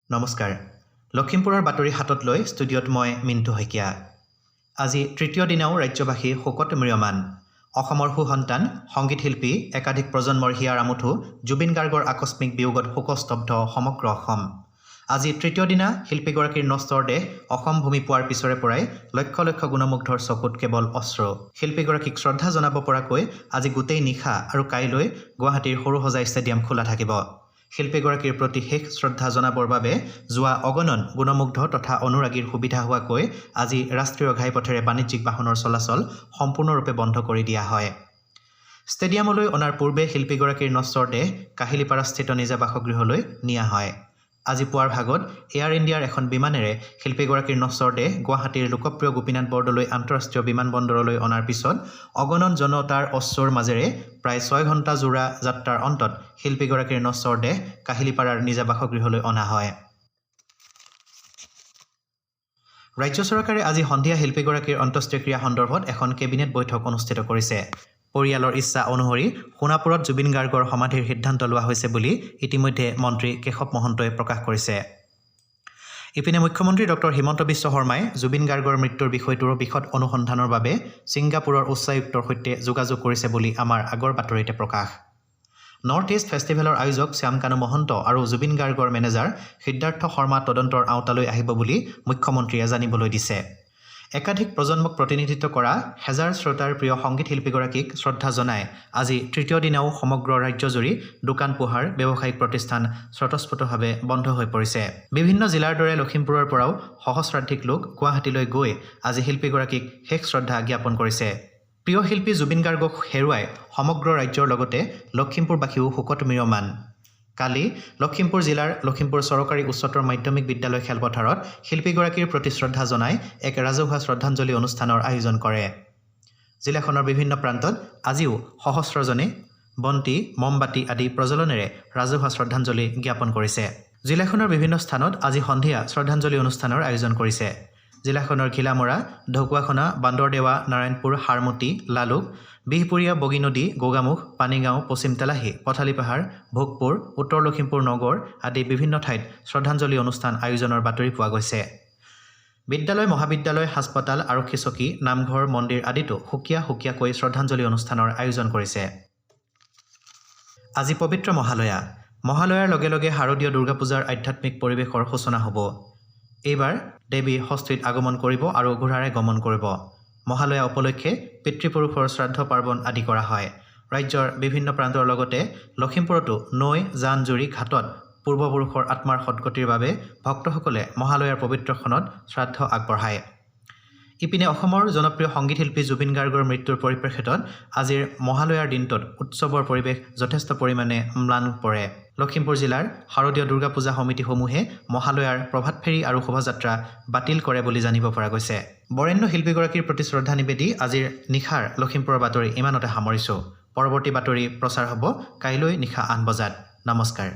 নমস্কাৰ লখিমপুৰৰ বাতৰি হাতত লৈ ষ্টুডিঅ'ত মই মিণ্টু শইকীয়া আজি তৃতীয় দিনাও ৰাজ্যবাসী শোকত ম্ৰিয়মান অসমৰ সুসন্তান সংগীত শিল্পী একাধিক প্ৰজন্মৰ হিয়াৰ আমুঠু জুবিন গাৰ্গৰ আকস্মিক বিয়োগত শোকস্তব্ধ সমগ্ৰ অসম আজি তৃতীয় দিনা শিল্পীগৰাকীৰ নষ্টৰ দেহ অসম ভূমি পোৱাৰ পিছৰে পৰাই লক্ষ লক্ষ গুণমুগ্ধৰ চকুত কেৱল অশ্ৰু শিল্পীগৰাকীক শ্ৰদ্ধা জনাব পৰাকৈ আজি গোটেই নিশা আৰু কাইলৈ গুৱাহাটীৰ সৰুসজাই ষ্টেডিয়াম খোলা থাকিব শিল্পীগৰাকীৰ প্ৰতি শেষ শ্ৰদ্ধা জনাবৰ বাবে যোৱা অগণন গুণমুগ্ধ তথা অনুৰাগীৰ সুবিধা হোৱাকৈ আজি ৰাষ্ট্ৰীয় ঘাইপথেৰে বাণিজ্যিক বাহনৰ চলাচল সম্পূৰ্ণৰূপে বন্ধ কৰি দিয়া হয় ষ্টেডিয়ামলৈ অনাৰ পূৰ্বে শিল্পীগৰাকীৰ নষ্টৰ দেহ কাহিলীপাৰাস্থিত নিজা বাসগৃহলৈ নিয়া হয় আজি পুৱাৰ ভাগত এয়াৰ ইণ্ডিয়াৰ এখন বিমানেৰে শিল্পীগৰাকীৰ নষ্টৰ দেহ গুৱাহাটীৰ লোকপ্ৰিয় গোপীনাথ বৰদলৈ আন্তঃৰাষ্ট্ৰীয় বিমানবন্দৰলৈ অনাৰ পিছত অগণন জনতাৰ অশ্ৰুৰ মাজেৰে প্ৰায় 6 ঘণ্টা জোৰা যাত্ৰাৰ অন্তত শিল্পীগৰাকীৰ নষ্টৰ দেহ কাহিলীপাৰাৰ নিজা বাসগৃহলৈ অনা হয় ৰাজ্য চৰকাৰে আজি সন্ধিয়া শিল্পীগৰাকীৰ অন্ত্যেষ্টিক্ৰিয়া সন্দৰ্ভত এখন কেবিনেট বৈঠক অনুষ্ঠিত কৰিছে পৰিয়ালৰ ইচ্ছা অনুসৰি সোণাপুৰত জুবিন গাৰ্গৰ সমাধিৰ সিদ্ধান্ত লোৱা হৈছে বুলি ইতিমধ্যে মন্ত্ৰী কেশৱ মহন্তই প্ৰকাশ কৰিছে ইপিনে মুখ্যমন্ত্ৰী ডক্টৰ হিমন্ত বিশ্ব শৰ্মাই জুবিন গাৰ্গৰ মৃত্যুৰ বিষয়টোৰ বিশদ অনুসন্ধানৰ বাবে ছিংগাপুৰৰ উচ্চায়ুক্তৰ সৈতে যোগাযোগ কৰিছে বুলি আমাৰ আগৰ বাতৰিতে প্ৰকাশ নৰ্থ ইষ্ট ফেষ্টিভেলৰ আয়োজক শ্যামকানু মহন্ত আৰু জুবিন গাৰ্গৰ মেনেজাৰ সিদ্ধাৰ্থ শৰ্মা তদন্তৰ আওতালৈ আহিব বুলি মুখ্যমন্ত্ৰীয়ে জানিবলৈ দিছে একাধিক প্ৰজন্মক প্ৰতিনিধিত্ব কৰা হেজাৰ শ্ৰোতাৰ প্ৰিয় সংগীত শিল্পীগৰাকীক শ্ৰদ্ধা জনাই আজি তৃতীয় দিনাও সমগ্ৰ ৰাজ্যজুৰি দোকান পোহাৰ ব্যৱসায়িক প্ৰতিষ্ঠান স্বতঃস্ফূৰ্তভাৱে বন্ধ হৈ পৰিছে বিভিন্ন জিলাৰ দৰে লখিমপুৰৰ পৰাও সহস্ৰাধিক লোক গুৱাহাটীলৈ গৈ আজি শিল্পীগৰাকীক শেষ শ্ৰদ্ধা জ্ঞাপন কৰিছে প্ৰিয় শিল্পী জুবিন গাৰ্গক হেৰুৱাই সমগ্ৰ ৰাজ্যৰ লগতে লখিমপুৰবাসীও শোকত ম্ৰিয়মান কালি লখিমপুৰ জিলাৰ লখিমপুৰ চৰকাৰী উচ্চতৰ মাধ্যমিক বিদ্যালয় খেলপথাৰত শিল্পীগৰাকীৰ প্ৰতি শ্ৰদ্ধা জনাই এক ৰাজহুৱা শ্ৰদ্ধাঞ্জলি অনুষ্ঠানৰ আয়োজন কৰে জিলাখনৰ বিভিন্ন প্ৰান্তত আজিও সহস্ৰজনে বন্তি মমবাতি আদি প্ৰজ্বলনেৰে ৰাজহুৱা শ্ৰদ্ধাঞ্জলি জ্ঞাপন কৰিছে জিলাখনৰ বিভিন্ন স্থানত আজি সন্ধিয়া শ্ৰদ্ধাঞ্জলি অনুষ্ঠানৰ আয়োজন কৰিছে জিলাখনৰ ঘিলামৰা ঢকুৱাখনা বান্দৰদেৱা নাৰায়ণপুৰ হাৰমতি লালুক বিহপুৰীয়া বগীনদী গোগামুখ পানীগাঁও পশ্চিম তেলাহী পথালি পাহাৰ ভোগপুৰ উত্তৰ লখিমপুৰ নগৰ আদি বিভিন্ন ঠাইত শ্ৰদ্ধাঞ্জলি অনুষ্ঠান আয়োজনৰ বাতৰি পোৱা গৈছে বিদ্যালয় মহাবিদ্যালয় হাস্পতাল আৰক্ষী চকী নামঘৰ মন্দিৰ আদিতো সুকীয়াকৈ শ্ৰদ্ধাঞ্জলি অনুষ্ঠানৰ আয়োজন কৰিছে আজি পবিত্ৰ মহালয়াৰ লগে লগে শাৰদীয় দুৰ্গা পূজাৰ আধ্যাত্মিক পৰিৱেশৰ সূচনা হ'ব এইবাৰ দেৱী ষষ্ঠীত আগমন কৰিব আৰু ঘোঁৰাৰে গমন কৰিব মহালয়া উপলক্ষে পিতৃপুৰুষৰ শ্ৰাদ্ধ পাৰ্বণ আদি কৰা হয় ৰাজ্যৰ বিভিন্ন প্ৰান্তৰ লগতে লখিমপুৰতো নৈ জান জুৰি ঘাটত পূৰ্বপুৰুষৰ আত্মাৰ সদ্গতিৰ বাবে ভক্তসকলে মহালয়াৰ পবিত্ৰক্ষণত শ্ৰাদ্ধ আগবঢ়ায় ইপিনে অসমৰ জনপ্ৰিয় সংগীত শিল্পী জুবিন গাৰ্গৰ মৃত্যুৰ পৰিপ্ৰেক্ষিতত আজিৰ মহালয়াৰ দিনটোত উৎসৱৰ পৰিৱেশ যথেষ্ট পৰিমাণে ম্লান পৰে লখিমপুৰ জিলাৰ শাৰদীয় দুৰ্গা পূজা সমিতিসমূহে মহালয়াৰ প্ৰভাত ফেৰী আৰু শোভাযাত্ৰা বাতিল কৰে বুলি জানিব পৰা গৈছে বৰেণ্য শিল্পীগৰাকীৰ প্ৰতি শ্ৰদ্ধা নিবেদি আজিৰ নিশাৰ লখিমপুৰৰ বাতৰি ইমানতে সামৰিছোঁ পৰৱৰ্তী বাতৰি প্ৰচাৰ হ'ব কাইলৈ নিশা 8 বজাত নমস্কাৰ